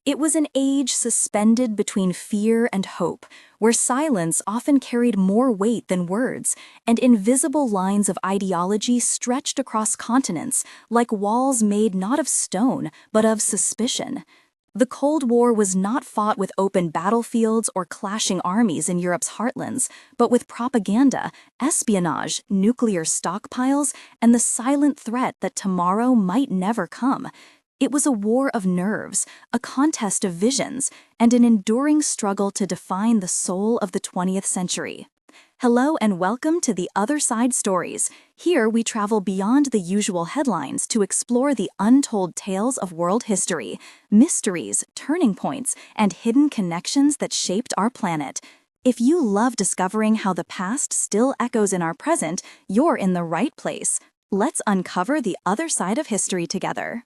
It was an age suspended between fear and hope, where silence often carried more weight than words, and invisible lines of ideology stretched across continents like walls made not of stone, but of suspicion. The Cold War was not fought with open battlefields or clashing armies in Europe's heartlands, but with propaganda, espionage, nuclear stockpiles, and the silent threat that tomorrow might never come. It was a war of nerves, a contest of visions, and an enduring struggle to define the soul of the 20th century. Hello and welcome to The Other Side Stories. Here we travel beyond the usual headlines to explore the untold tales of world history, mysteries, turning points, and hidden connections that shaped our planet. If you love discovering how the past still echoes in our present, you're in the right place. Let's uncover the other side of history together.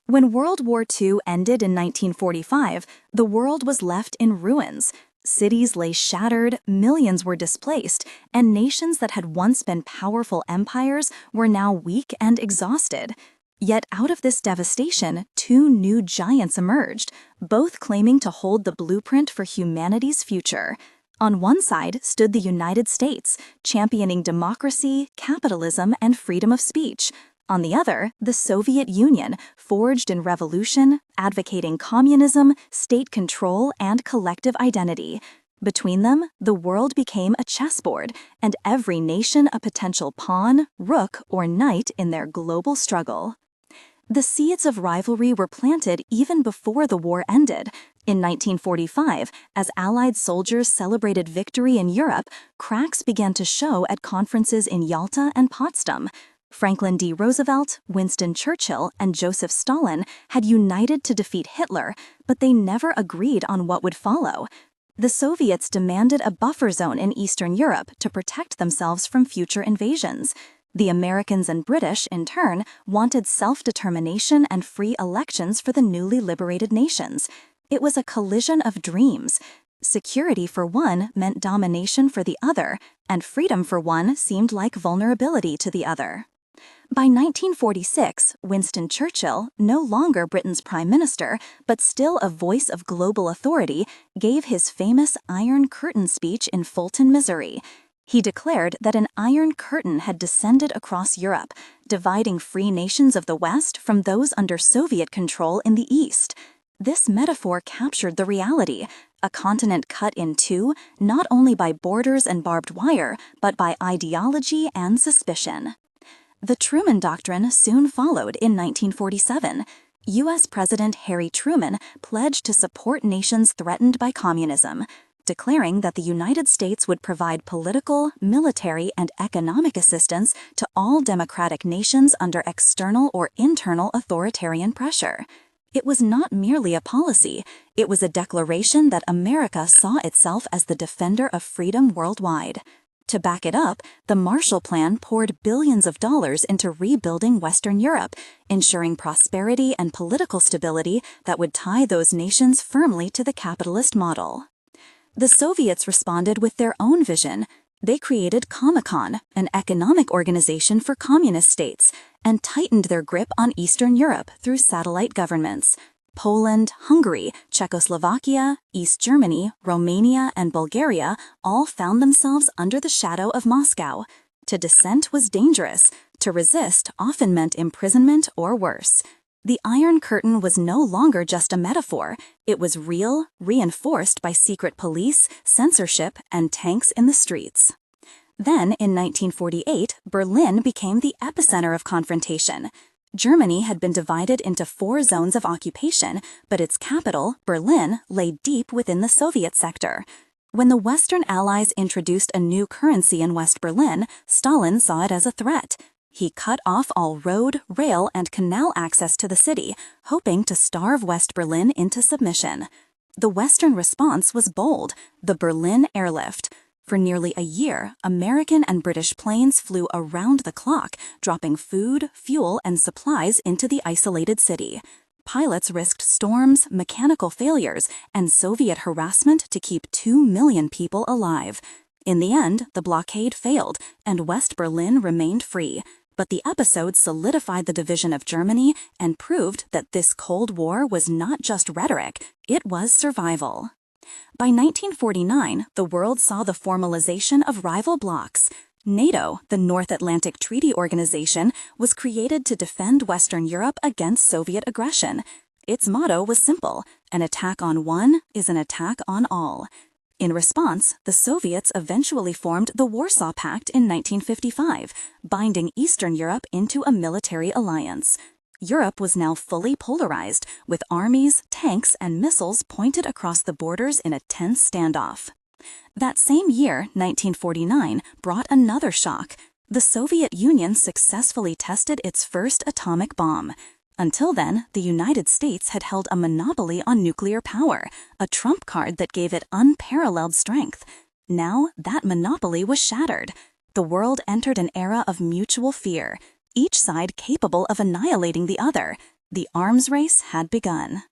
When World War II ended in 1945, the world was left in ruins. Cities lay shattered, millions were displaced, and nations that had once been powerful empires were now weak and exhausted. Yet out of this devastation, two new giants emerged, both claiming to hold the blueprint for humanity's future. On one side stood the United States, championing democracy, capitalism, and freedom of speech. On the other, the Soviet Union, forged in revolution, advocating communism, state control, and collective identity. Between them, the world became a chessboard, and every nation a potential pawn, rook, or knight in their global struggle. The seeds of rivalry were planted even before the war ended. In 1945, as Allied soldiers celebrated victory in Europe, cracks began to show at conferences in Yalta and Potsdam. Franklin D. Roosevelt, Winston Churchill, and Joseph Stalin had united to defeat Hitler, but they never agreed on what would follow. The Soviets demanded a buffer zone in Eastern Europe to protect themselves from future invasions. The Americans and British, in turn, wanted self-determination and free elections for the newly liberated nations. It was a collision of dreams. Security for one meant domination for the other, and freedom for one seemed like vulnerability to the other. By 1946, Winston Churchill, no longer Britain's prime minister, but still a voice of global authority, gave his famous Iron Curtain speech in Fulton, Missouri. He declared that an Iron Curtain had descended across Europe, dividing free nations of the West from those under Soviet control in the East. This metaphor captured the reality, a continent cut in two, not only by borders and barbed wire, but by ideology and suspicion. The Truman Doctrine soon followed in 1947. U.S. President Harry Truman pledged to support nations threatened by communism, declaring that the United States would provide political, military, and economic assistance to all democratic nations under external or internal authoritarian pressure. It was not merely a policy, it was a declaration that America saw itself as the defender of freedom worldwide. To back it up, the Marshall Plan poured billions of dollars into rebuilding Western Europe, ensuring prosperity and political stability that would tie those nations firmly to the capitalist model. The Soviets responded with their own vision. They created Comecon, an economic organization for communist states, and tightened their grip on Eastern Europe through satellite governments. Poland, Hungary, Czechoslovakia, East Germany, Romania, and Bulgaria all found themselves under the shadow of Moscow. To dissent was dangerous. To resist often meant imprisonment or worse. The Iron Curtain was no longer just a metaphor. It was real, reinforced by secret police, censorship, and tanks in the streets. Then, in 1948, Berlin became the epicenter of confrontation. Germany had been divided into 4 zones of occupation, but its capital, Berlin, lay deep within the Soviet sector. When the Western Allies introduced a new currency in West Berlin, Stalin saw it as a threat. He cut off all road, rail, and canal access to the city, hoping to starve West Berlin into submission. The Western response was bold: the Berlin Airlift. For nearly a year, American and British planes flew around the clock, dropping food, fuel, and supplies into the isolated city. Pilots risked storms, mechanical failures, and Soviet harassment to keep 2 million people alive. In the end, the blockade failed, and West Berlin remained free. But the episode solidified the division of Germany and proved that this Cold War was not just rhetoric, it was survival. By 1949, the world saw the formalization of rival blocs. NATO, the North Atlantic Treaty Organization, was created to defend Western Europe against Soviet aggression. Its motto was simple: an attack on one is an attack on all. In response, the Soviets eventually formed the Warsaw Pact in 1955, binding Eastern Europe into a military alliance. Europe was now fully polarized, with armies, tanks, and missiles pointed across the borders in a tense standoff. That same year, 1949, brought another shock. The Soviet Union successfully tested its first atomic bomb. Until then, the United States had held a monopoly on nuclear power, a trump card that gave it unparalleled strength. Now, that monopoly was shattered. The world entered an era of mutual fear, each side capable of annihilating the other. The arms race had begun.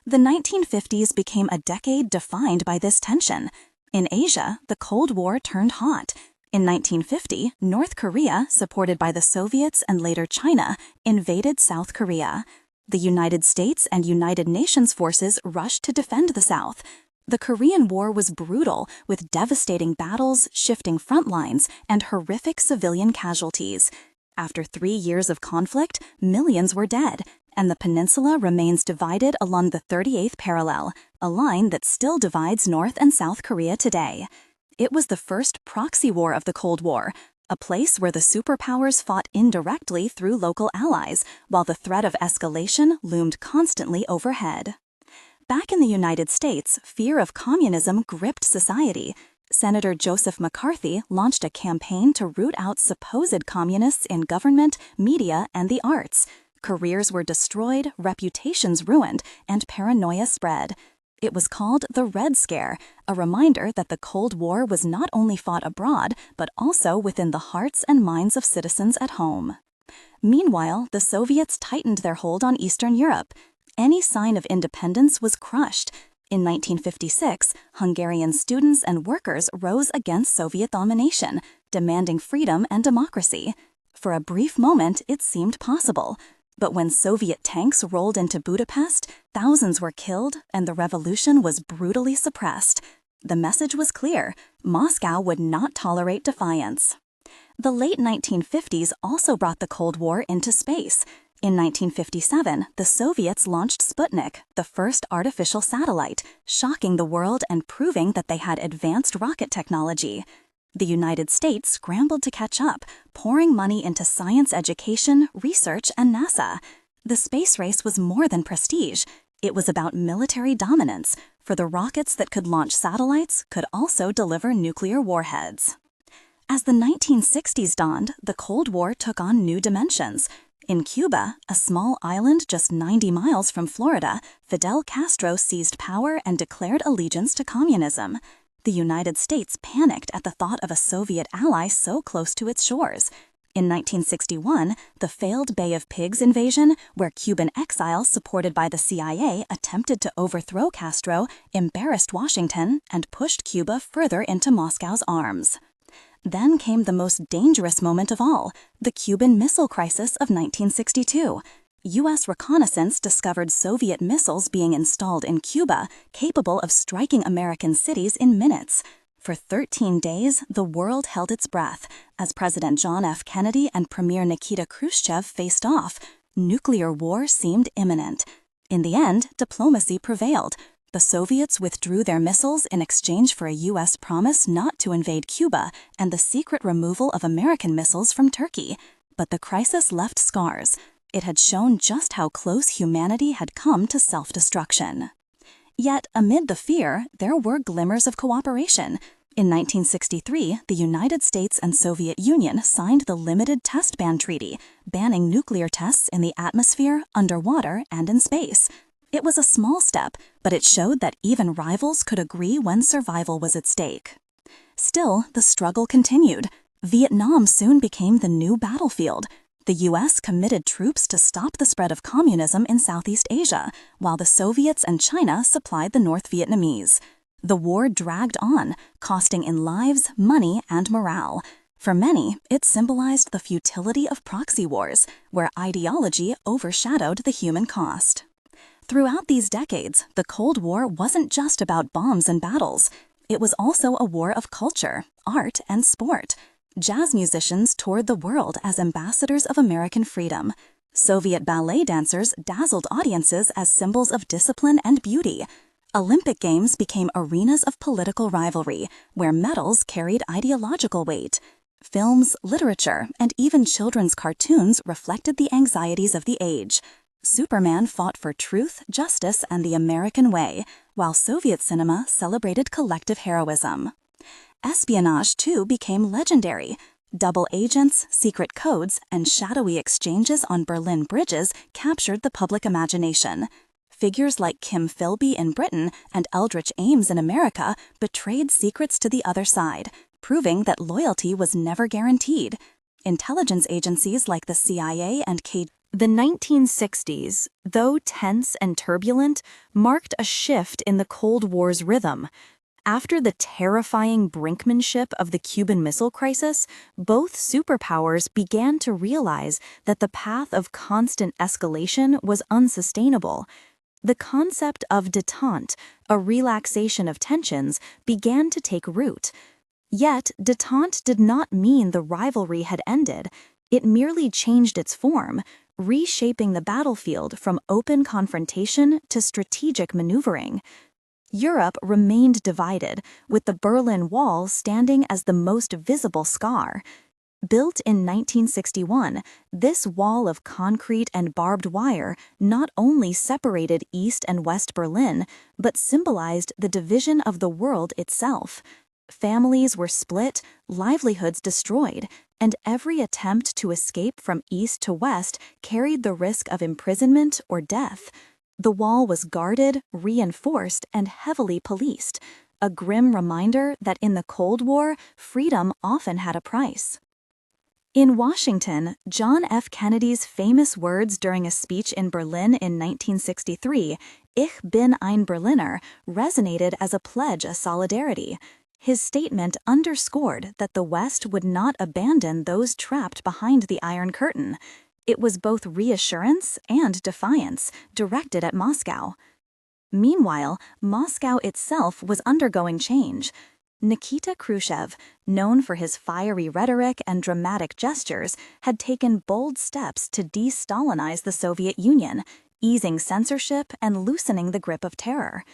The 1950s became a decade defined by this tension. In Asia, the Cold War turned hot. In 1950, North Korea, supported by the Soviets and later China, invaded South Korea. The United States and United Nations forces rushed to defend the South. The Korean War was brutal, with devastating battles, shifting front lines, and horrific civilian casualties. After 3 years of conflict, millions were dead, and the peninsula remains divided along the 38th parallel, a line that still divides North and South Korea today. It was the first proxy war of the Cold War, a place where the superpowers fought indirectly through local allies, while the threat of escalation loomed constantly overhead. Back in the United States, fear of communism gripped society. Senator Joseph McCarthy launched a campaign to root out supposed communists in government, media, and the arts. Careers were destroyed, reputations ruined, and paranoia spread. It was called the Red Scare, a reminder that the Cold War was not only fought abroad, but also within the hearts and minds of citizens at home. Meanwhile, the Soviets tightened their hold on Eastern Europe. Any sign of independence was crushed. In 1956, Hungarian students and workers rose against Soviet domination, demanding freedom and democracy. For a brief moment, it seemed possible. But when Soviet tanks rolled into Budapest, thousands were killed and the revolution was brutally suppressed. The message was clear: Moscow would not tolerate defiance. The late 1950s also brought the Cold War into space. In 1957, the Soviets launched Sputnik, the first artificial satellite, shocking the world and proving that they had advanced rocket technology. The United States scrambled to catch up, pouring money into science education, research, and NASA. The space race was more than prestige. It was about military dominance, for the rockets that could launch satellites could also deliver nuclear warheads. As the 1960s dawned, the Cold War took on new dimensions. In Cuba, a small island just 90 miles from Florida, Fidel Castro seized power and declared allegiance to communism. The United States panicked at the thought of a Soviet ally so close to its shores. In 1961, the failed Bay of Pigs invasion, where Cuban exiles supported by the CIA attempted to overthrow Castro, embarrassed Washington and pushed Cuba further into Moscow's arms. Then came the most dangerous moment of all, the Cuban Missile Crisis of 1962. U.S. reconnaissance discovered Soviet missiles being installed in Cuba, capable of striking American cities in minutes. For 13 days, the world held its breath as President John F. Kennedy and Premier Nikita Khrushchev faced off. Nuclear war seemed imminent. In the end, diplomacy prevailed. The Soviets withdrew their missiles in exchange for a U.S. promise not to invade Cuba and the secret removal of American missiles from Turkey. But the crisis left scars. It had shown just how close humanity had come to self-destruction. Yet, amid the fear, there were glimmers of cooperation. In 1963, the United States and Soviet Union signed the Limited Test Ban Treaty, banning nuclear tests in the atmosphere, underwater, and in space. It was a small step, but it showed that even rivals could agree when survival was at stake. Still, the struggle continued. Vietnam soon became the new battlefield. The U.S. committed troops to stop the spread of communism in Southeast Asia, while the Soviets and China supplied the North Vietnamese. The war dragged on, costing in lives, money, and morale. For many, it symbolized the futility of proxy wars, where ideology overshadowed the human cost. Throughout these decades, the Cold War wasn't just about bombs and battles. It was also a war of culture, art, and sport. Jazz musicians toured the world as ambassadors of American freedom. Soviet ballet dancers dazzled audiences as symbols of discipline and beauty. Olympic Games became arenas of political rivalry, where medals carried ideological weight. Films, literature, and even children's cartoons reflected the anxieties of the age. Superman fought for truth, justice, and the American way, while Soviet cinema celebrated collective heroism. Espionage, too, became legendary. Double agents, secret codes, and shadowy exchanges on Berlin bridges captured the public imagination. Figures like Kim Philby in Britain and Eldridge Ames in America betrayed secrets to the other side, proving that loyalty was never guaranteed. Intelligence agencies like the CIA and KGB. The 1960s, though tense and turbulent, marked a shift in the Cold War's rhythm. After the terrifying brinkmanship of the Cuban Missile Crisis, both superpowers began to realize that the path of constant escalation was unsustainable. The concept of détente, a relaxation of tensions, began to take root. Yet, détente did not mean the rivalry had ended. It merely changed its form, reshaping the battlefield from open confrontation to strategic maneuvering. Europe remained divided, with the Berlin Wall standing as the most visible scar. Built in 1961, this wall of concrete and barbed wire not only separated East and West Berlin, but symbolized the division of the world itself. Families were split, livelihoods destroyed, and every attempt to escape from east to west carried the risk of imprisonment or death. The wall was guarded, reinforced, and heavily policed, a grim reminder that in the Cold War, freedom often had a price. In Washington, John F. Kennedy's famous words during a speech in Berlin in 1963, "Ich bin ein Berliner," resonated as a pledge of solidarity. His statement underscored that the West would not abandon those trapped behind the Iron Curtain. It was both reassurance and defiance, directed at Moscow. Meanwhile, Moscow itself was undergoing change. Nikita Khrushchev, known for his fiery rhetoric and dramatic gestures, had taken bold steps to de-Stalinize the Soviet Union, easing censorship and loosening the grip of terror.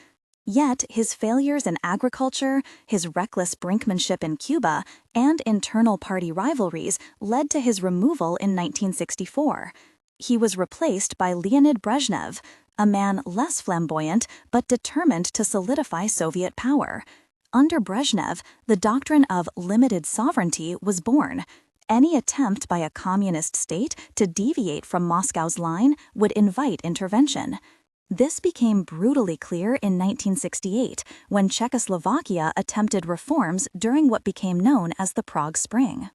Yet his failures in agriculture, his reckless brinkmanship in Cuba, and internal party rivalries led to his removal in 1964. He was replaced by Leonid Brezhnev, a man less flamboyant but determined to solidify Soviet power. Under Brezhnev, the doctrine of limited sovereignty was born. Any attempt by a communist state to deviate from Moscow's line would invite intervention. This became brutally clear in 1968, when Czechoslovakia attempted reforms during what became known as the Prague Spring.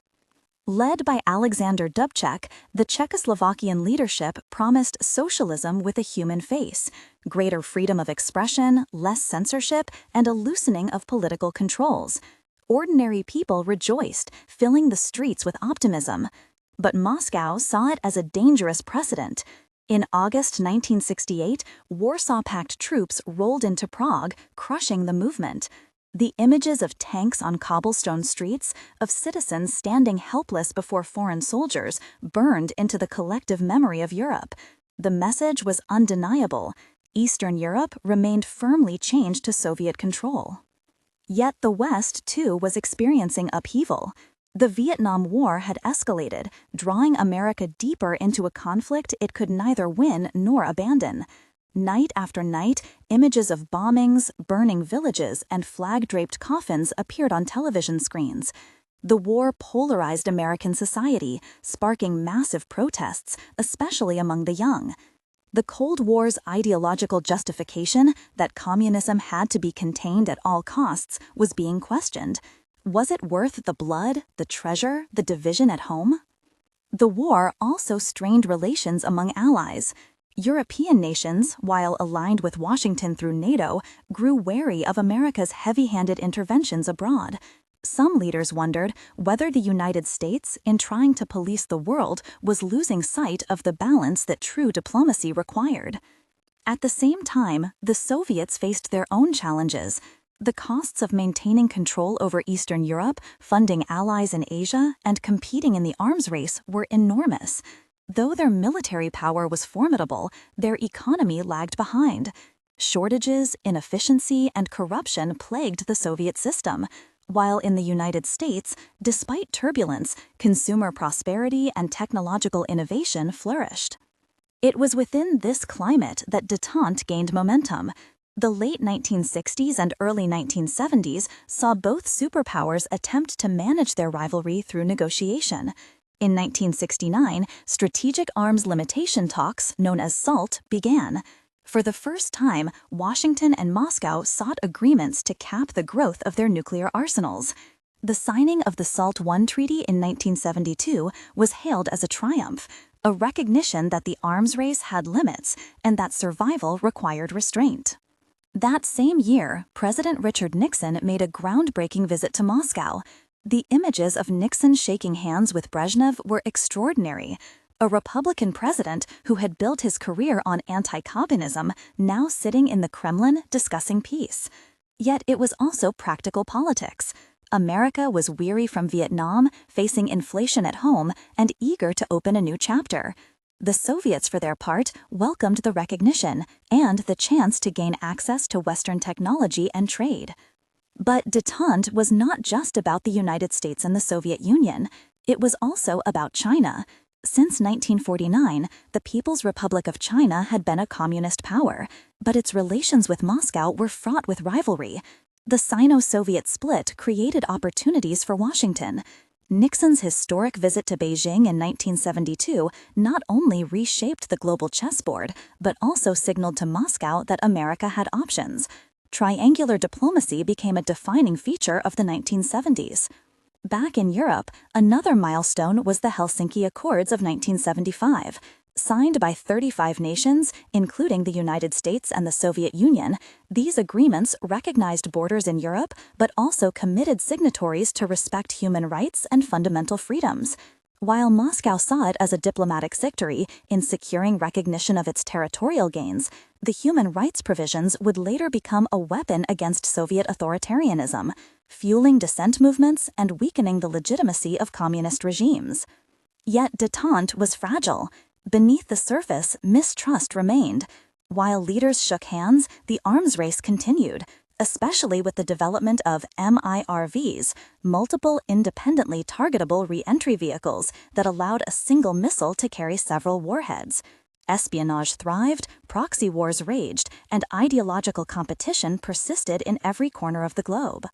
Led by Alexander Dubček, the Czechoslovakian leadership promised socialism with a human face, greater freedom of expression, less censorship, and a loosening of political controls. Ordinary people rejoiced, filling the streets with optimism. But Moscow saw it as a dangerous precedent. In August 1968, Warsaw Pact troops rolled into Prague, crushing the movement. The images of tanks on cobblestone streets, of citizens standing helpless before foreign soldiers, burned into the collective memory of Europe. The message was undeniable. Eastern Europe remained firmly chained to Soviet control. Yet the West, too, was experiencing upheaval. The Vietnam War had escalated, drawing America deeper into a conflict it could neither win nor abandon. Night after night, images of bombings, burning villages, and flag-draped coffins appeared on television screens. The war polarized American society, sparking massive protests, especially among the young. The Cold War's ideological justification that communism had to be contained at all costs was being questioned. Was it worth the blood, the treasure, the division at home? The war also strained relations among allies. European nations, while aligned with Washington through NATO, grew wary of America's heavy-handed interventions abroad. Some leaders wondered whether the United States, in trying to police the world, was losing sight of the balance that true diplomacy required. At the same time, the Soviets faced their own challenges. The costs of maintaining control over Eastern Europe, funding allies in Asia, and competing in the arms race were enormous. Though their military power was formidable, their economy lagged behind. Shortages, inefficiency, and corruption plagued the Soviet system, while in the United States, despite turbulence, consumer prosperity and technological innovation flourished. It was within this climate that détente gained momentum. The late 1960s and early 1970s saw both superpowers attempt to manage their rivalry through negotiation. In 1969, strategic arms limitation talks, known as SALT, began. For the first time, Washington and Moscow sought agreements to cap the growth of their nuclear arsenals. The signing of the SALT I Treaty in 1972 was hailed as a triumph, a recognition that the arms race had limits and that survival required restraint. That same year, President Richard Nixon made a groundbreaking visit to Moscow. The images of Nixon shaking hands with Brezhnev were extraordinary. A Republican president who had built his career on anti-communism, now sitting in the Kremlin discussing peace. Yet it was also practical politics. America was weary from Vietnam, facing inflation at home, and eager to open a new chapter. The Soviets, for their part, welcomed the recognition and the chance to gain access to Western technology and trade. But détente was not just about the United States and the Soviet Union. It was also about China. Since 1949, the People's Republic of China had been a communist power, but its relations with Moscow were fraught with rivalry. The Sino-Soviet split created opportunities for Washington. Nixon's historic visit to Beijing in 1972 not only reshaped the global chessboard, but also signaled to Moscow that America had options. Triangular diplomacy became a defining feature of the 1970s. Back in Europe, another milestone was the Helsinki Accords of 1975. Signed by 35 nations, including the United States and the Soviet Union, these agreements recognized borders in Europe but also committed signatories to respect human rights and fundamental freedoms. While Moscow saw it as a diplomatic victory in securing recognition of its territorial gains, the human rights provisions would later become a weapon against Soviet authoritarianism, fueling dissent movements and weakening the legitimacy of communist regimes. Yet détente was fragile. Beneath the surface, mistrust remained. While leaders shook hands, the arms race continued, especially with the development of MIRVs, multiple independently targetable re-entry vehicles that allowed a single missile to carry several warheads. Espionage thrived, proxy wars raged, and ideological competition persisted in every corner of the globe.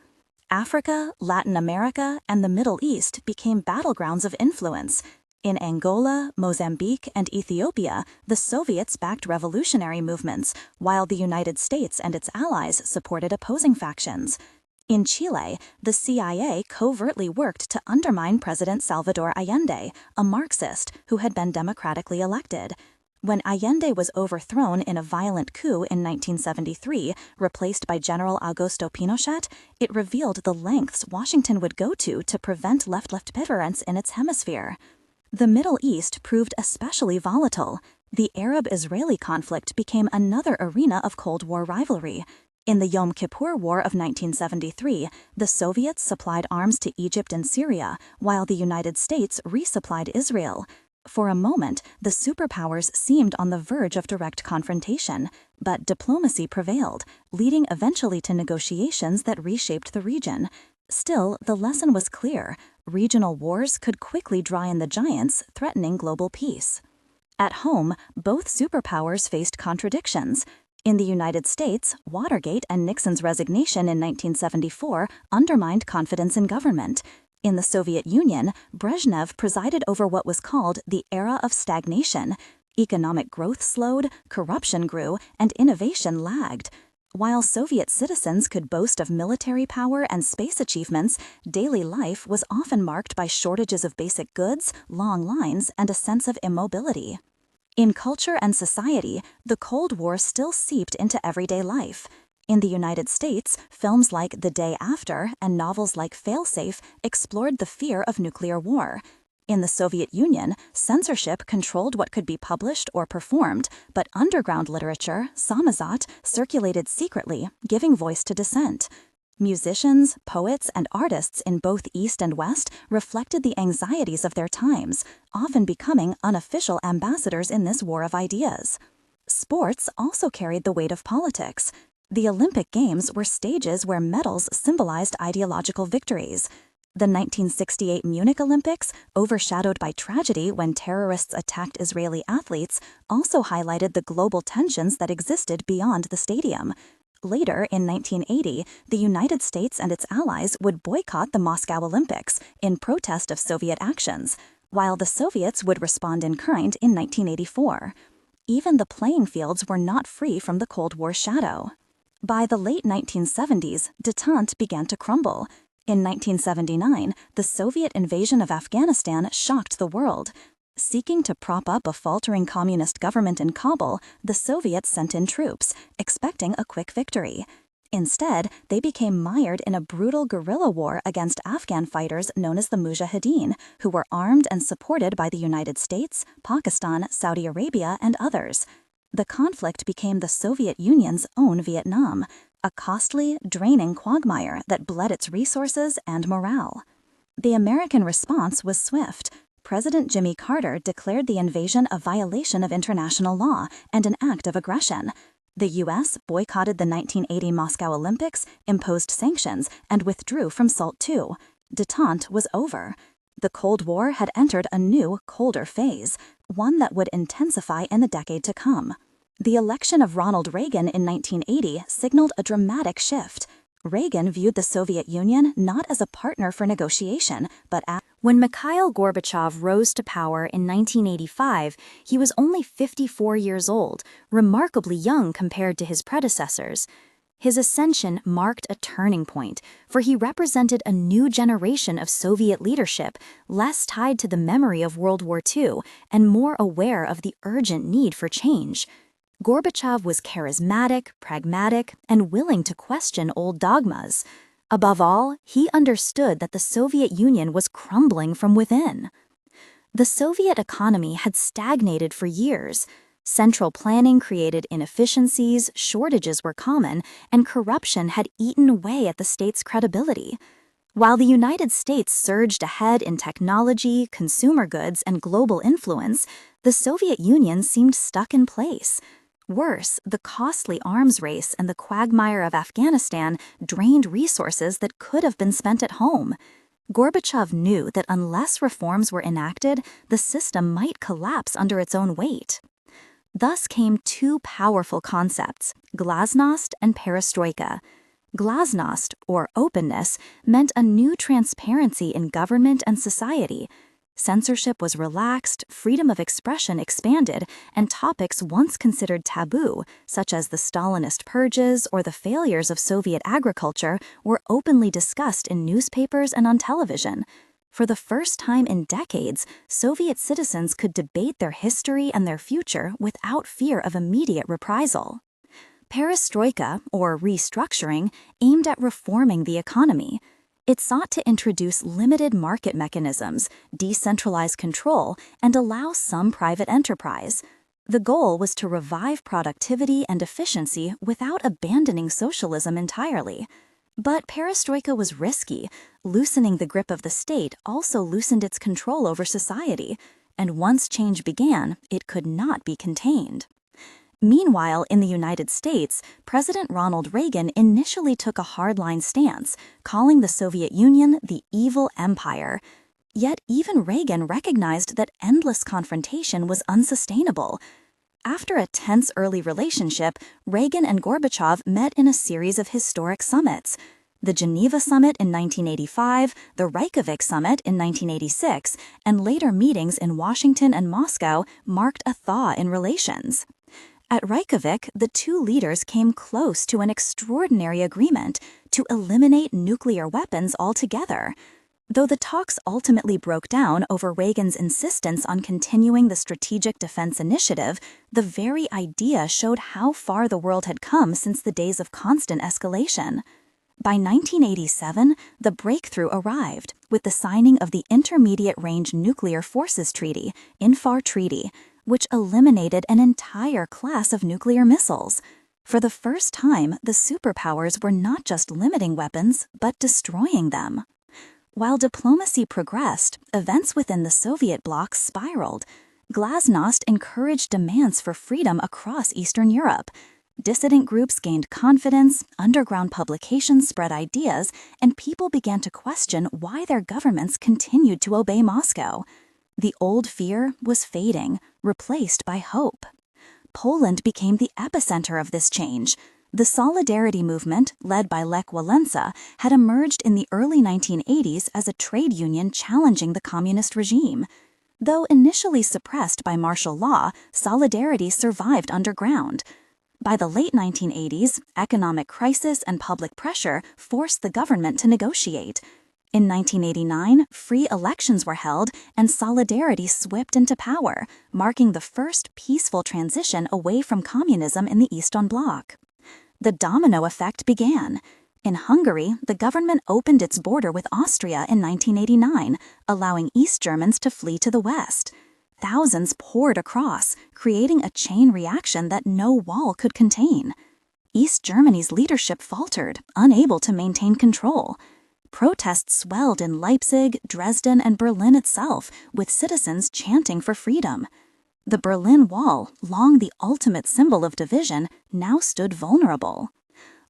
Africa, Latin America, and the Middle East became battlegrounds of influence. In Angola, Mozambique, and Ethiopia, the Soviets backed revolutionary movements, while the United States and its allies supported opposing factions. In Chile, the CIA covertly worked to undermine President Salvador Allende, a Marxist who had been democratically elected. When Allende was overthrown in a violent coup in 1973, replaced by General Augusto Pinochet, it revealed the lengths Washington would go to prevent left interference in its hemisphere. The Middle East proved especially volatile. The Arab-Israeli conflict became another arena of Cold War rivalry. In the Yom Kippur War of 1973, the Soviets supplied arms to Egypt and Syria, while the United States resupplied Israel. For a moment, the superpowers seemed on the verge of direct confrontation, but diplomacy prevailed, leading eventually to negotiations that reshaped the region. Still, the lesson was clear. Regional wars could quickly draw in the giants, threatening global peace. At home, both superpowers faced contradictions. In the United States, Watergate and Nixon's resignation in 1974 undermined confidence in government. In the Soviet Union, Brezhnev presided over what was called the era of stagnation. Economic growth slowed, corruption grew, and innovation lagged. While Soviet citizens could boast of military power and space achievements, daily life was often marked by shortages of basic goods, long lines, and a sense of immobility. In culture and society, the Cold War still seeped into everyday life. In the United States, films like The Day After and novels like Failsafe explored the fear of nuclear war. In the Soviet Union, censorship controlled what could be published or performed, but underground literature, samizdat, circulated secretly, giving voice to dissent. Musicians, poets, and artists in both East and West reflected the anxieties of their times, often becoming unofficial ambassadors in this war of ideas. Sports also carried the weight of politics. The Olympic Games were stages where medals symbolized ideological victories. The 1968 Munich Olympics, overshadowed by tragedy when terrorists attacked Israeli athletes, also highlighted the global tensions that existed beyond the stadium. Later, in 1980, the United States and its allies would boycott the Moscow Olympics in protest of Soviet actions, while the Soviets would respond in kind in 1984. Even the playing fields were not free from the Cold War shadow. By the late 1970s, détente began to crumble. In 1979, the Soviet invasion of Afghanistan shocked the world. Seeking to prop up a faltering communist government in Kabul, the Soviets sent in troops, expecting a quick victory. Instead, they became mired in a brutal guerrilla war against Afghan fighters known as the Mujahideen, who were armed and supported by the United States, Pakistan, Saudi Arabia, and others. The conflict became the Soviet Union's own Vietnam, a costly, draining quagmire that bled its resources and morale. The American response was swift. President Jimmy Carter declared the invasion a violation of international law and an act of aggression. The U.S. boycotted the 1980 Moscow Olympics, imposed sanctions, and withdrew from SALT II. Détente was over. The Cold War had entered a new, colder phase, one that would intensify in the decade to come. The election of Ronald Reagan in 1980 signaled a dramatic shift. Reagan viewed the Soviet Union not as a partner for negotiation, but as... When Mikhail Gorbachev rose to power in 1985, he was only 54 years old, remarkably young compared to his predecessors. His ascension marked a turning point, for he represented a new generation of Soviet leadership, less tied to the memory of World War II and more aware of the urgent need for change. Gorbachev was charismatic, pragmatic, and willing to question old dogmas. Above all, he understood that the Soviet Union was crumbling from within. The Soviet economy had stagnated for years. Central planning created inefficiencies, shortages were common, and corruption had eaten away at the state's credibility. While the United States surged ahead in technology, consumer goods, and global influence, the Soviet Union seemed stuck in place. Worse, the costly arms race and the quagmire of Afghanistan drained resources that could have been spent at home. Gorbachev knew that unless reforms were enacted, the system might collapse under its own weight. Thus came two powerful concepts, glasnost and perestroika. Glasnost, or openness, meant a new transparency in government and society. Censorship was relaxed, freedom of expression expanded, and topics once considered taboo, such as the Stalinist purges or the failures of Soviet agriculture, were openly discussed in newspapers and on television. For the first time in decades, Soviet citizens could debate their history and their future without fear of immediate reprisal. Perestroika, or restructuring, aimed at reforming the economy. It sought to introduce limited market mechanisms, decentralize control, and allow some private enterprise. The goal was to revive productivity and efficiency without abandoning socialism entirely. But perestroika was risky. Loosening the grip of the state also loosened its control over society, and once change began, it could not be contained. Meanwhile, in the United States, President Ronald Reagan initially took a hardline stance, calling the Soviet Union the evil empire. Yet even Reagan recognized that endless confrontation was unsustainable. After a tense early relationship, Reagan and Gorbachev met in a series of historic summits. The Geneva Summit in 1985, the Reykjavik Summit in 1986, and later meetings in Washington and Moscow marked a thaw in relations. At Reykjavik, the two leaders came close to an extraordinary agreement to eliminate nuclear weapons altogether. Though the talks ultimately broke down over Reagan's insistence on continuing the Strategic Defense Initiative, the very idea showed how far the world had come since the days of constant escalation. By 1987, the breakthrough arrived with the signing of the Intermediate Range Nuclear Forces Treaty, INFAR Treaty, which eliminated an entire class of nuclear missiles. For the first time, the superpowers were not just limiting weapons, but destroying them. While diplomacy progressed, events within the Soviet bloc spiraled. Glasnost encouraged demands for freedom across Eastern Europe. Dissident groups gained confidence, underground publications spread ideas, and people began to question why their governments continued to obey Moscow. The old fear was fading, replaced by hope. Poland became the epicenter of this change. The Solidarity movement, led by Lech Walesa, had emerged in the early 1980s as a trade union challenging the communist regime. Though initially suppressed by martial law, Solidarity survived underground. By the late 1980s, economic crisis and public pressure forced the government to negotiate. In 1989, free elections were held and Solidarity swept into power, marking the first peaceful transition away from communism in the Eastern Bloc. The domino effect began. In Hungary, the government opened its border with Austria in 1989, allowing East Germans to flee to the west. Thousands poured across, creating a chain reaction that no wall could contain. East Germany's leadership faltered, unable to maintain control. Protests swelled in Leipzig, Dresden, and Berlin itself, with citizens chanting for freedom. The Berlin Wall, long the ultimate symbol of division, now stood vulnerable.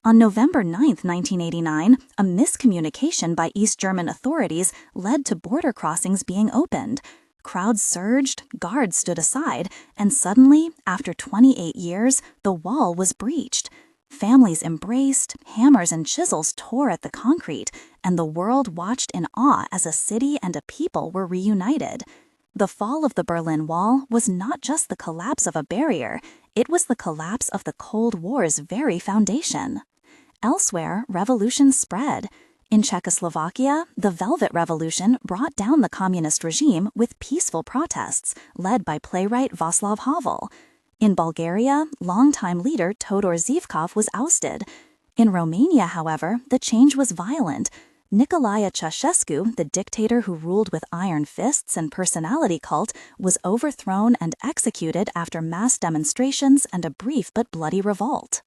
On November 9, 1989, a miscommunication by East German authorities led to border crossings being opened. Crowds surged, guards stood aside, and suddenly, after 28 years, the wall was breached. Families embraced, hammers and chisels tore at the concrete, and the world watched in awe as a city and a people were reunited. The fall of the Berlin Wall was not just the collapse of a barrier, it was the collapse of the Cold War's very foundation. Elsewhere, revolutions spread. In Czechoslovakia, the Velvet Revolution brought down the communist regime with peaceful protests, led by playwright Václav Havel. In Bulgaria, longtime leader Todor Zhivkov was ousted. In Romania, however, the change was violent. Nicolae Ceausescu, the dictator who ruled with iron fists and personality cult, was overthrown and executed after mass demonstrations and a brief but bloody revolt.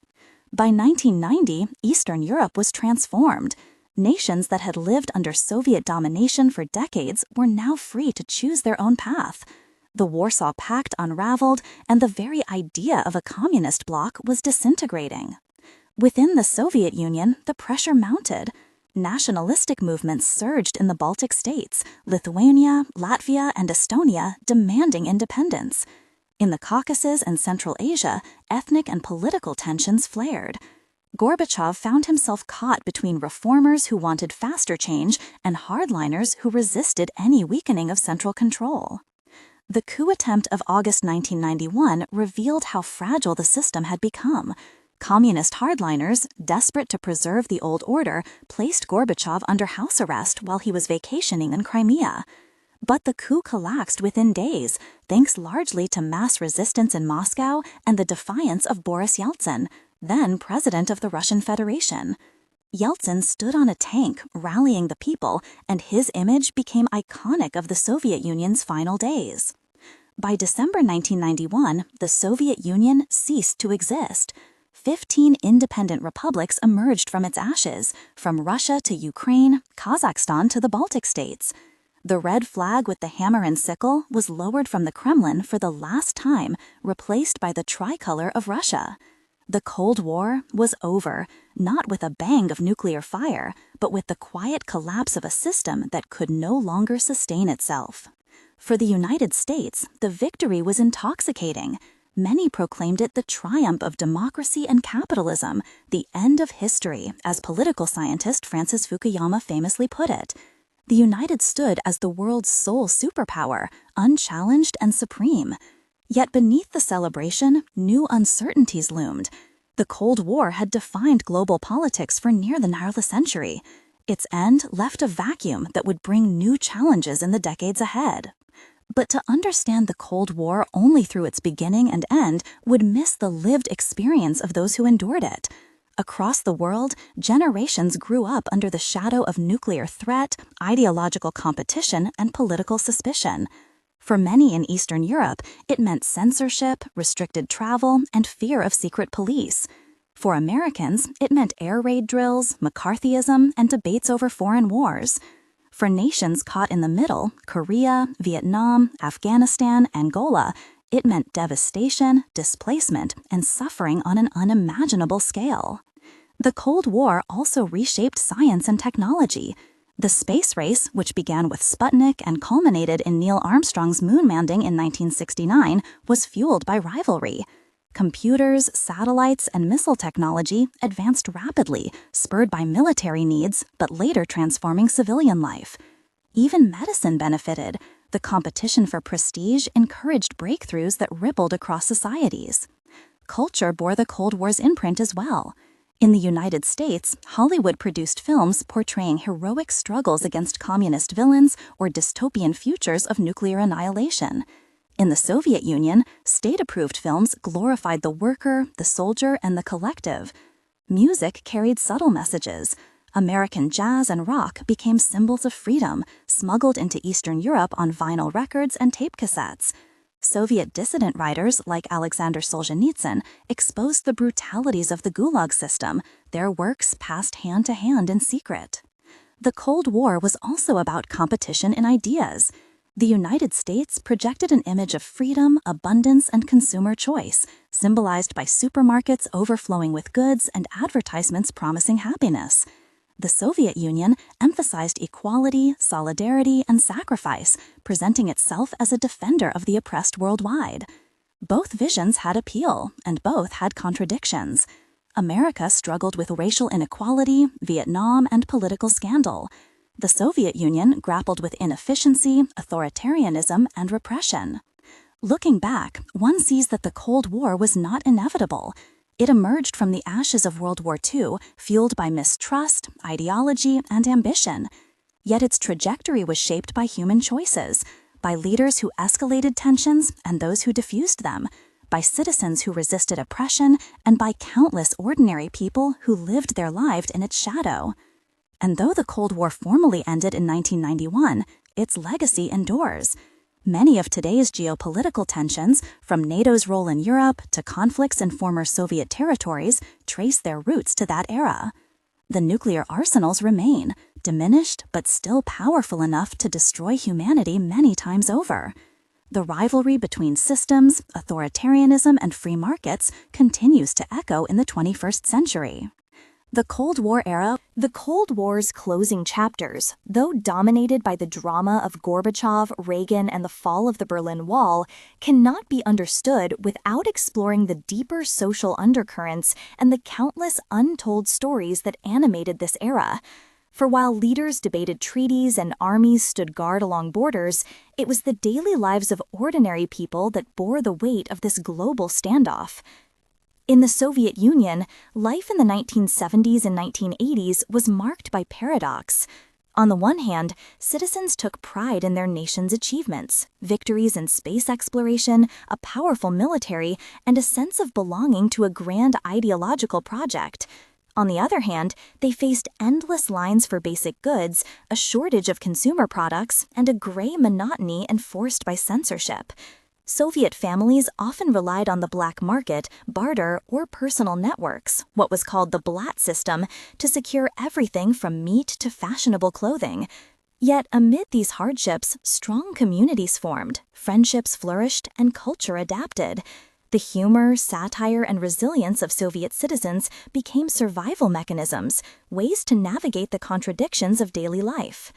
By 1990, Eastern Europe was transformed. Nations that had lived under Soviet domination for decades were now free to choose their own path. The Warsaw Pact unraveled, and the very idea of a communist bloc was disintegrating. Within the Soviet Union, the pressure mounted. Nationalistic movements surged in the Baltic states, Lithuania, Latvia, and Estonia, demanding independence. In the Caucasus and Central Asia, ethnic and political tensions flared. Gorbachev found himself caught between reformers who wanted faster change and hardliners who resisted any weakening of central control. The coup attempt of August 1991 revealed how fragile the system had become. Communist hardliners, desperate to preserve the old order, placed Gorbachev under house arrest while he was vacationing in Crimea. But the coup collapsed within days, thanks largely to mass resistance in Moscow and the defiance of Boris Yeltsin, then president of the Russian Federation. Yeltsin stood on a tank, rallying the people, and his image became iconic of the Soviet Union's final days. By December 1991, the Soviet Union ceased to exist. 15 independent republics emerged from its ashes, from Russia to Ukraine, Kazakhstan to the Baltic states. The red flag with the hammer and sickle was lowered from the Kremlin for the last time, replaced by the tricolor of Russia. The Cold War was over, not with a bang of nuclear fire, but with the quiet collapse of a system that could no longer sustain itself. For the United States, the victory was intoxicating. Many proclaimed it the triumph of democracy and capitalism, the end of history, as political scientist Francis Fukuyama famously put it. The United stood as the world's sole superpower, unchallenged and supreme. Yet beneath the celebration, new uncertainties loomed. The Cold War had defined global politics for nearly a century. Its end left a vacuum that would bring new challenges in the decades ahead. But to understand the Cold War only through its beginning and end would miss the lived experience of those who endured it. Across the world, generations grew up under the shadow of nuclear threat, ideological competition, and political suspicion. For many in Eastern Europe, it meant censorship, restricted travel, and fear of secret police. For Americans, it meant air raid drills, McCarthyism, and debates over foreign wars. For nations caught in the middle, Korea, Vietnam, Afghanistan, Angola, it meant devastation, displacement, and suffering on an unimaginable scale. The Cold War also reshaped science and technology. The space race, which began with Sputnik and culminated in Neil Armstrong's moon landing in 1969, was fueled by rivalry. Computers, satellites, and missile technology advanced rapidly, spurred by military needs, but later transforming civilian life. Even medicine benefited. The competition for prestige encouraged breakthroughs that rippled across societies. Culture bore the Cold War's imprint as well. In the United States, Hollywood produced films portraying heroic struggles against communist villains or dystopian futures of nuclear annihilation. In the Soviet Union, state-approved films glorified the worker, the soldier, and the collective. Music carried subtle messages. American jazz and rock became symbols of freedom, smuggled into Eastern Europe on vinyl records and tape cassettes. Soviet dissident writers like Alexander Solzhenitsyn exposed the brutalities of the Gulag system, their works passed hand to hand in secret. The Cold War was also about competition in ideas. The United States projected an image of freedom, abundance, and consumer choice, symbolized by supermarkets overflowing with goods and advertisements promising happiness. The Soviet Union emphasized equality, solidarity, and sacrifice, presenting itself as a defender of the oppressed worldwide. Both visions had appeal, and both had contradictions. America struggled with racial inequality, Vietnam, and political scandal. The Soviet Union grappled with inefficiency, authoritarianism, and repression. Looking back, one sees that the Cold War was not inevitable. It emerged from the ashes of World War II, fueled by mistrust, ideology, and ambition. Yet its trajectory was shaped by human choices, by leaders who escalated tensions and those who diffused them, by citizens who resisted oppression, and by countless ordinary people who lived their lives in its shadow. And though the Cold War formally ended in 1991, its legacy endures. Many of today's geopolitical tensions, from NATO's role in Europe to conflicts in former Soviet territories, trace their roots to that era. The nuclear arsenals remain, diminished but still powerful enough to destroy humanity many times over. The rivalry between systems, authoritarianism, and free markets continues to echo in the 21st century. The Cold War era, the Cold War's closing chapters, though dominated by the drama of Gorbachev, Reagan, and the fall of the Berlin Wall, cannot be understood without exploring the deeper social undercurrents and the countless untold stories that animated this era. For while leaders debated treaties and armies stood guard along borders, it was the daily lives of ordinary people that bore the weight of this global standoff. In the Soviet Union, life in the 1970s and 1980s was marked by paradox. On the one hand, citizens took pride in their nation's achievements, victories in space exploration, a powerful military, and a sense of belonging to a grand ideological project. On the other hand, they faced endless lines for basic goods, a shortage of consumer products, and a gray monotony enforced by censorship. Soviet families often relied on the black market, barter, or personal networks, what was called the Blatt system, to secure everything from meat to fashionable clothing. Yet amid these hardships, strong communities formed, friendships flourished, and culture adapted. The humor, satire, and resilience of Soviet citizens became survival mechanisms, ways to navigate the contradictions of daily life.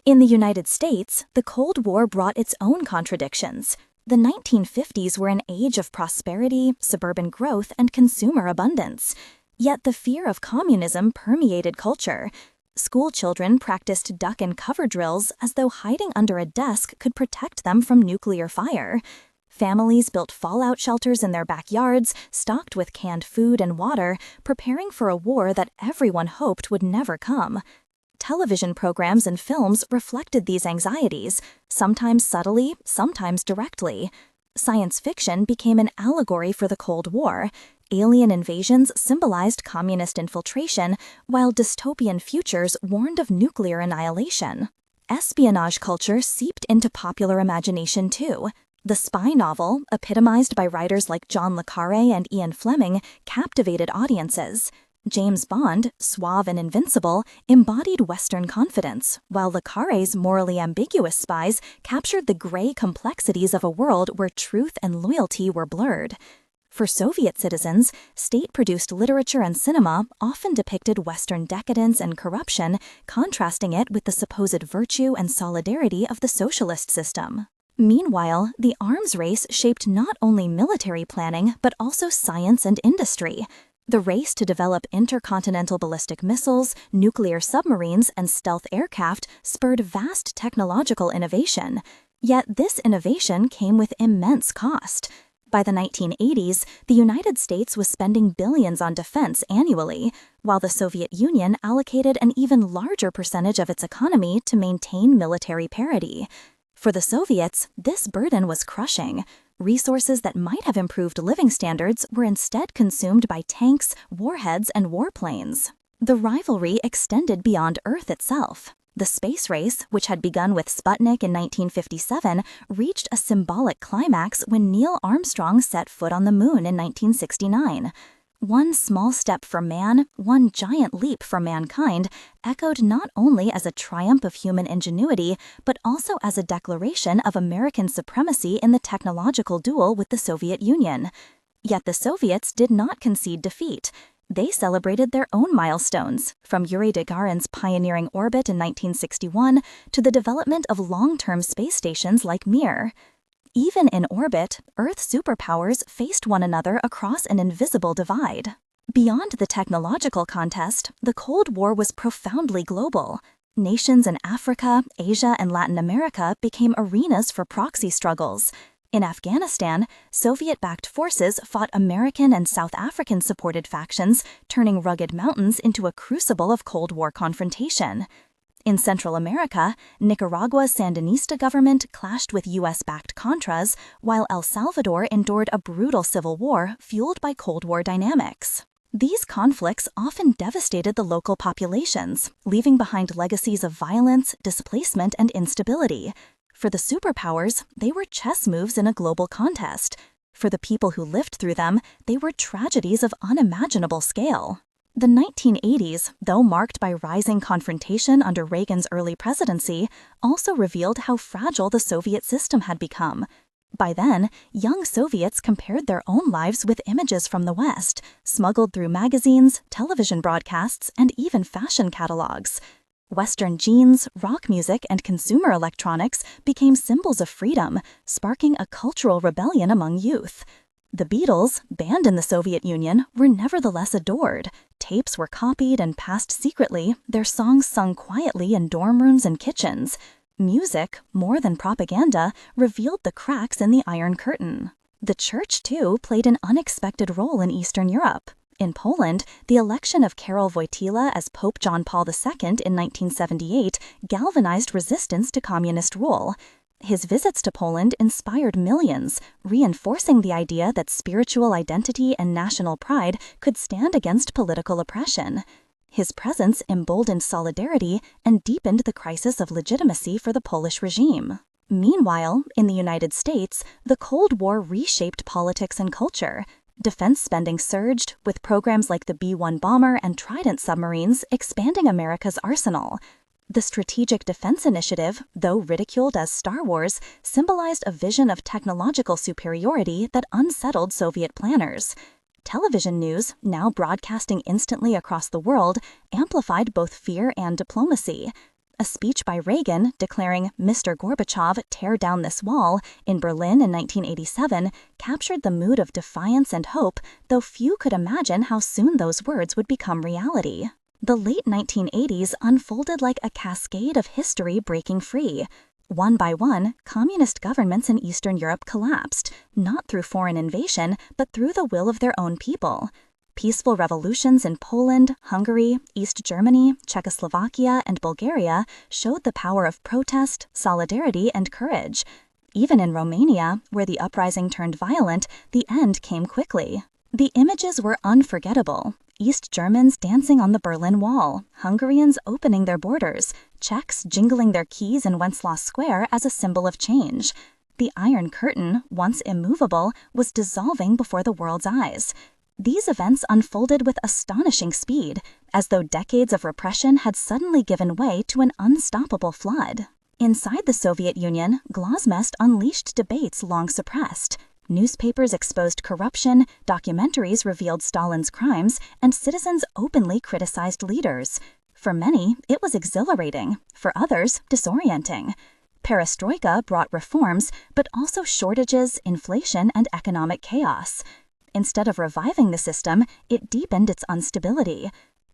In the United States, the Cold War brought its own contradictions. The 1950s were an age of prosperity, suburban growth, and consumer abundance. Yet the fear of communism permeated culture. School children practiced duck and cover drills as though hiding under a desk could protect them from nuclear fire. Families built fallout shelters in their backyards, stocked with canned food and water, preparing for a war that everyone hoped would never come. Television programs and films reflected these anxieties, sometimes subtly, sometimes directly. Science fiction became an allegory for the Cold War. Alien invasions symbolized communist infiltration, while dystopian futures warned of nuclear annihilation. Espionage culture seeped into popular imagination too. The spy novel, epitomized by writers like John le Carré and Ian Fleming, captivated audiences. James Bond, suave and invincible, embodied Western confidence, while le Carré's morally ambiguous spies captured the gray complexities of a world where truth and loyalty were blurred. For Soviet citizens, state-produced literature and cinema often depicted Western decadence and corruption, contrasting it with the supposed virtue and solidarity of the socialist system. Meanwhile, the arms race shaped not only military planning but also science and industry. The race to develop intercontinental ballistic missiles, nuclear submarines, and stealth aircraft spurred vast technological innovation. Yet this innovation came with immense cost. By the 1980s, the United States was spending billions on defense annually, while the Soviet Union allocated an even larger percentage of its economy to maintain military parity. For the Soviets, this burden was crushing. Resources that might have improved living standards were instead consumed by tanks, warheads, and warplanes. The rivalry extended beyond Earth itself. The space race, which had begun with Sputnik in 1957, reached a symbolic climax when Neil Armstrong set foot on the moon in 1969. One small step for man, one giant leap for mankind, echoed not only as a triumph of human ingenuity, but also as a declaration of American supremacy in the technological duel with the Soviet Union. Yet the Soviets did not concede defeat. They celebrated their own milestones, from Yuri Gagarin's pioneering orbit in 1961 to the development of long-term space stations like Mir. Even in orbit, Earth superpowers faced one another across an invisible divide. Beyond the technological contest, the Cold War was profoundly global. Nations in Africa, Asia, and Latin America became arenas for proxy struggles. In Afghanistan, Soviet-backed forces fought American and South African-supported factions, turning rugged mountains into a crucible of Cold War confrontation. In Central America, Nicaragua's Sandinista government clashed with U.S.-backed Contras, while El Salvador endured a brutal civil war fueled by Cold War dynamics. These conflicts often devastated the local populations, leaving behind legacies of violence, displacement, and instability. For the superpowers, they were chess moves in a global contest. For the people who lived through them, they were tragedies of unimaginable scale. The 1980s, though marked by rising confrontation under Reagan's early presidency, also revealed how fragile the Soviet system had become. By then, young Soviets compared their own lives with images from the West, smuggled through magazines, television broadcasts, and even fashion catalogs. Western jeans, rock music, and consumer electronics became symbols of freedom, sparking a cultural rebellion among youth. The Beatles, banned in the Soviet Union, were nevertheless adored. Tapes were copied and passed secretly, their songs sung quietly in dorm rooms and kitchens. Music, more than propaganda, revealed the cracks in the Iron Curtain. The church, too, played an unexpected role in Eastern Europe. In Poland, the election of Karol Wojtyła as Pope John Paul II in 1978 galvanized resistance to communist rule. His visits to Poland inspired millions, reinforcing the idea that spiritual identity and national pride could stand against political oppression. His presence emboldened solidarity and deepened the crisis of legitimacy for the Polish regime. Meanwhile, in the United States, the Cold War reshaped politics and culture. Defense spending surged, with programs like the B-1 bomber and Trident submarines expanding America's arsenal. The Strategic Defense Initiative, though ridiculed as Star Wars, symbolized a vision of technological superiority that unsettled Soviet planners. Television news, now broadcasting instantly across the world, amplified both fear and diplomacy. A speech by Reagan declaring, "Mr. Gorbachev, tear down this wall," in Berlin in 1987 captured the mood of defiance and hope, though few could imagine how soon those words would become reality. The late 1980s unfolded like a cascade of history breaking free. One by one, communist governments in Eastern Europe collapsed, not through foreign invasion, but through the will of their own people. Peaceful revolutions in Poland, Hungary, East Germany, Czechoslovakia, and Bulgaria showed the power of protest, solidarity, and courage. Even in Romania, where the uprising turned violent, the end came quickly. The images were unforgettable. East Germans dancing on the Berlin Wall, Hungarians opening their borders, Czechs jingling their keys in Wenceslas Square as a symbol of change. The Iron Curtain, once immovable, was dissolving before the world's eyes. These events unfolded with astonishing speed, as though decades of repression had suddenly given way to an unstoppable flood. Inside the Soviet Union, Glasnost unleashed debates long suppressed. Newspapers exposed corruption, documentaries revealed Stalin's crimes, and citizens openly criticized leaders. For many, it was exhilarating. For others, disorienting. Perestroika brought reforms, but also shortages, inflation, and economic chaos. Instead of reviving the system, it deepened its instability.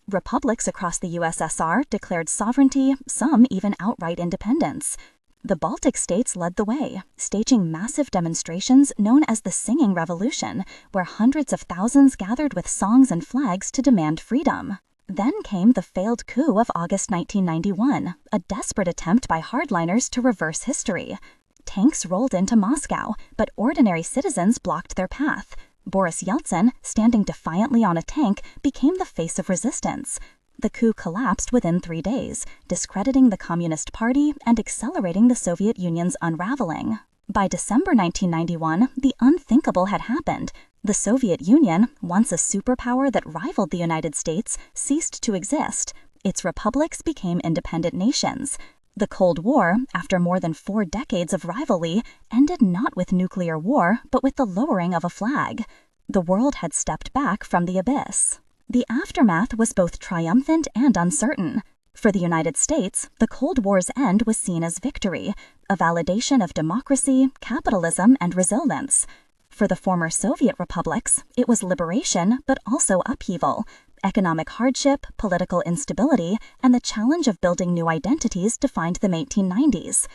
Republics across the USSR declared sovereignty, some even outright independence. The Baltic states led the way, staging massive demonstrations known as the Singing Revolution, where hundreds of thousands gathered with songs and flags to demand freedom. Then came the failed coup of August 1991, a desperate attempt by hardliners to reverse history. Tanks rolled into Moscow, but ordinary citizens blocked their path. Boris Yeltsin, standing defiantly on a tank, became the face of resistance. The coup collapsed within 3 days, discrediting the Communist Party and accelerating the Soviet Union's unraveling. By December 1991, the unthinkable had happened. The Soviet Union, once a superpower that rivaled the United States, ceased to exist. Its republics became independent nations. The Cold War, after more than 4 decades of rivalry, ended not with nuclear war, but with the lowering of a flag. The world had stepped back from the abyss. The aftermath was both triumphant and uncertain. For the United States, the Cold War's end was seen as victory, a validation of democracy, capitalism, and resilience. For the former Soviet republics, it was liberation, but also upheaval. Economic hardship, political instability, and the challenge of building new identities defined the 1890s.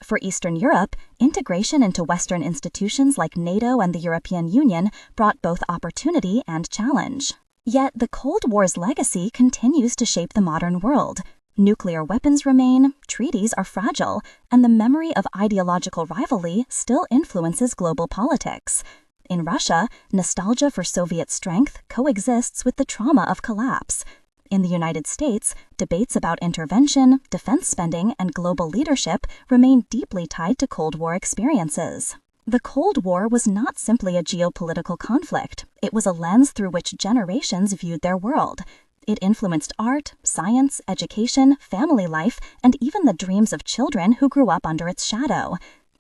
For Eastern Europe, integration into Western institutions like NATO and the European Union brought both opportunity and challenge. Yet the Cold War's legacy continues to shape the modern world. Nuclear weapons remain, treaties are fragile, and the memory of ideological rivalry still influences global politics. In Russia, nostalgia for Soviet strength coexists with the trauma of collapse. In the United States, debates about intervention, defense spending, and global leadership remain deeply tied to Cold War experiences. The Cold War was not simply a geopolitical conflict. It was a lens through which generations viewed their world. It influenced art, science, education, family life, and even the dreams of children who grew up under its shadow.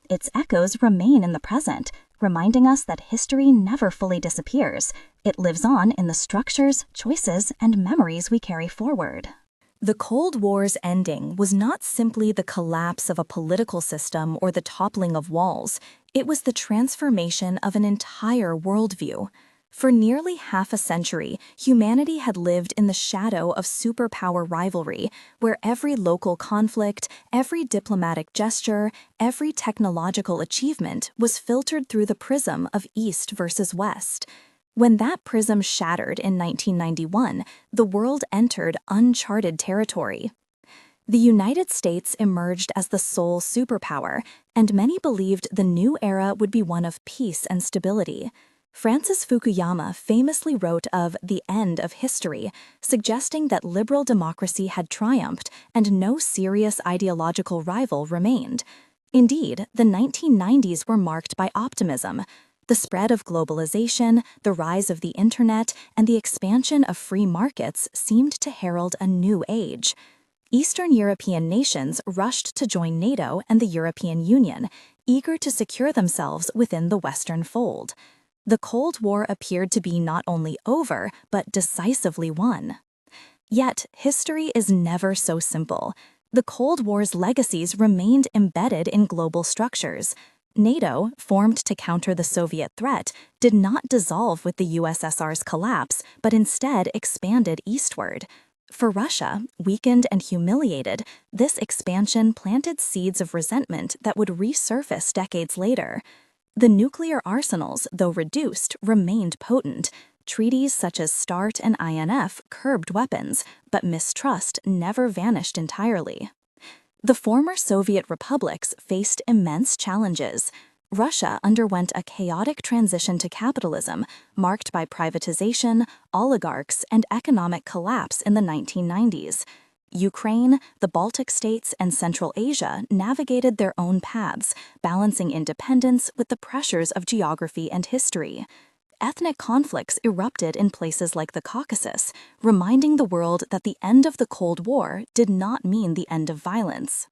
Its echoes remain in the present, reminding us that history never fully disappears. It lives on in the structures, choices, and memories we carry forward. The Cold War's ending was not simply the collapse of a political system or the toppling of walls. It was the transformation of an entire worldview. For nearly half a century, humanity had lived in the shadow of superpower rivalry, where every local conflict, every diplomatic gesture, every technological achievement was filtered through the prism of East versus West. When that prism shattered in 1991, the world entered uncharted territory. The United States emerged as the sole superpower, and many believed the new era would be one of peace and stability. Francis Fukuyama famously wrote of the end of history, suggesting that liberal democracy had triumphed and no serious ideological rival remained. Indeed, the 1990s were marked by optimism. The spread of globalization, the rise of the internet, and the expansion of free markets seemed to herald a new age. Eastern European nations rushed to join NATO and the European Union, eager to secure themselves within the Western fold. The Cold War appeared to be not only over, but decisively won. Yet, history is never so simple. The Cold War's legacies remained embedded in global structures. NATO, formed to counter the Soviet threat, did not dissolve with the USSR's collapse, but instead expanded eastward. For Russia, weakened and humiliated, this expansion planted seeds of resentment that would resurface decades later. The nuclear arsenals, though reduced, remained potent. Treaties such as START and INF curbed weapons, but mistrust never vanished entirely. The former Soviet republics faced immense challenges. Russia underwent a chaotic transition to capitalism, marked by privatization, oligarchs, and economic collapse in the 1990s. Ukraine, the Baltic states, and Central Asia navigated their own paths, balancing independence with the pressures of geography and history. Ethnic conflicts erupted in places like the Caucasus, reminding the world that the end of the Cold War did not mean the end of violence.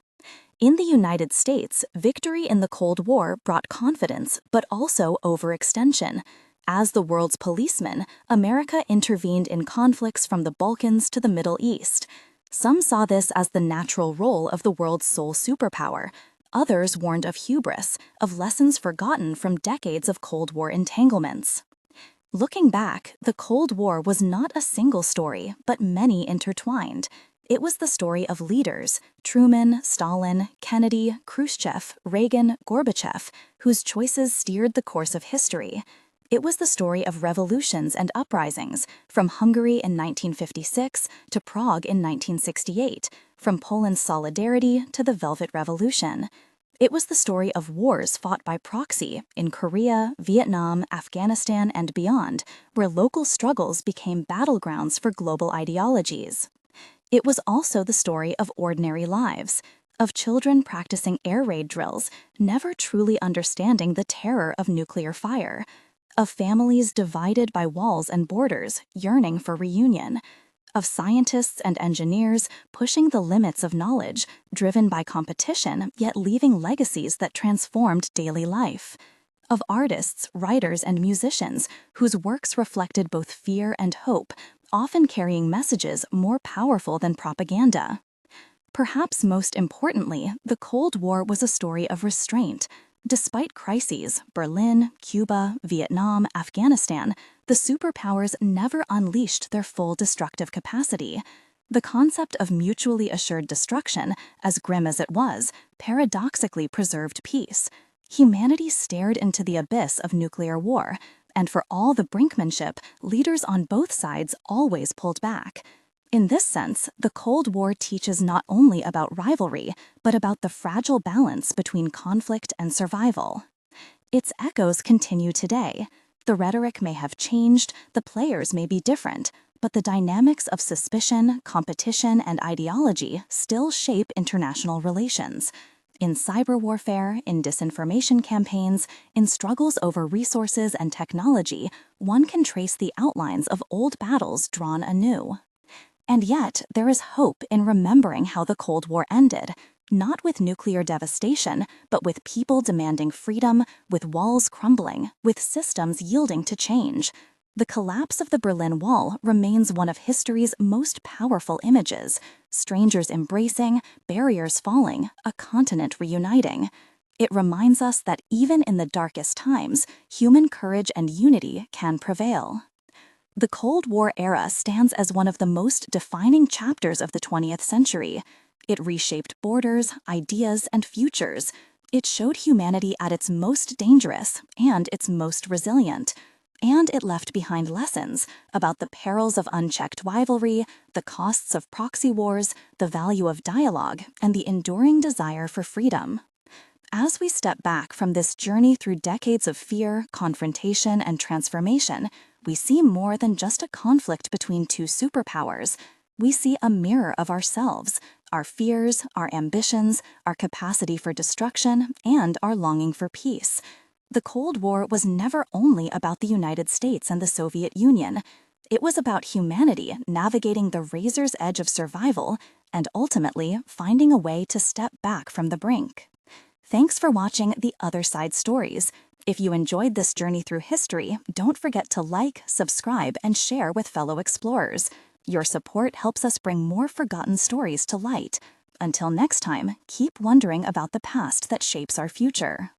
In the United States, victory in the Cold War brought confidence, but also overextension. As the world's policeman, America intervened in conflicts from the Balkans to the Middle East. Some saw this as the natural role of the world's sole superpower. Others warned of hubris, of lessons forgotten from decades of Cold War entanglements. Looking back, the Cold War was not a single story, but many intertwined. It was the story of leaders, Truman, Stalin, Kennedy, Khrushchev, Reagan, Gorbachev, whose choices steered the course of history. It was the story of revolutions and uprisings, from Hungary in 1956 to Prague in 1968, from Poland's solidarity to the Velvet Revolution. It was the story of wars fought by proxy in Korea, Vietnam, Afghanistan, and beyond, where local struggles became battlegrounds for global ideologies. It was also the story of ordinary lives, of children practicing air raid drills, never truly understanding the terror of nuclear fire, of families divided by walls and borders, yearning for reunion, of scientists and engineers pushing the limits of knowledge, driven by competition, yet leaving legacies that transformed daily life, of artists, writers, and musicians whose works reflected both fear and hope, often carrying messages more powerful than propaganda. Perhaps most importantly, the Cold War was a story of restraint. Despite crises, Berlin, Cuba, Vietnam, Afghanistan, the superpowers never unleashed their full destructive capacity. The concept of mutually assured destruction, as grim as it was, paradoxically preserved peace. Humanity stared into the abyss of nuclear war, and for all the brinkmanship, leaders on both sides always pulled back. In this sense, the Cold War teaches not only about rivalry, but about the fragile balance between conflict and survival. Its echoes continue today. The rhetoric may have changed, the players may be different, but the dynamics of suspicion, competition, and ideology still shape international relations. In cyber warfare, in disinformation campaigns, in struggles over resources and technology, one can trace the outlines of old battles drawn anew. And yet, there is hope in remembering how the Cold War ended, not with nuclear devastation, but with people demanding freedom, with walls crumbling, with systems yielding to change. The collapse of the Berlin Wall remains one of history's most powerful images: strangers embracing, barriers falling, a continent reuniting. It reminds us that even in the darkest times, human courage and unity can prevail. The Cold War era stands as one of the most defining chapters of the 20th century. It reshaped borders, ideas, and futures. It showed humanity at its most dangerous and its most resilient. And it left behind lessons about the perils of unchecked rivalry, the costs of proxy wars, the value of dialogue, and the enduring desire for freedom. As we step back from this journey through decades of fear, confrontation, and transformation, we see more than just a conflict between two superpowers. We see a mirror of ourselves, our fears, our ambitions, our capacity for destruction, and our longing for peace. The Cold War was never only about the United States and the Soviet Union. It was about humanity navigating the razor's edge of survival and ultimately finding a way to step back from the brink. Thanks for watching The Other Side Stories. If you enjoyed this journey through history, don't forget to like, subscribe, and share with fellow explorers. Your support helps us bring more forgotten stories to light. Until next time, keep wondering about the past that shapes our future.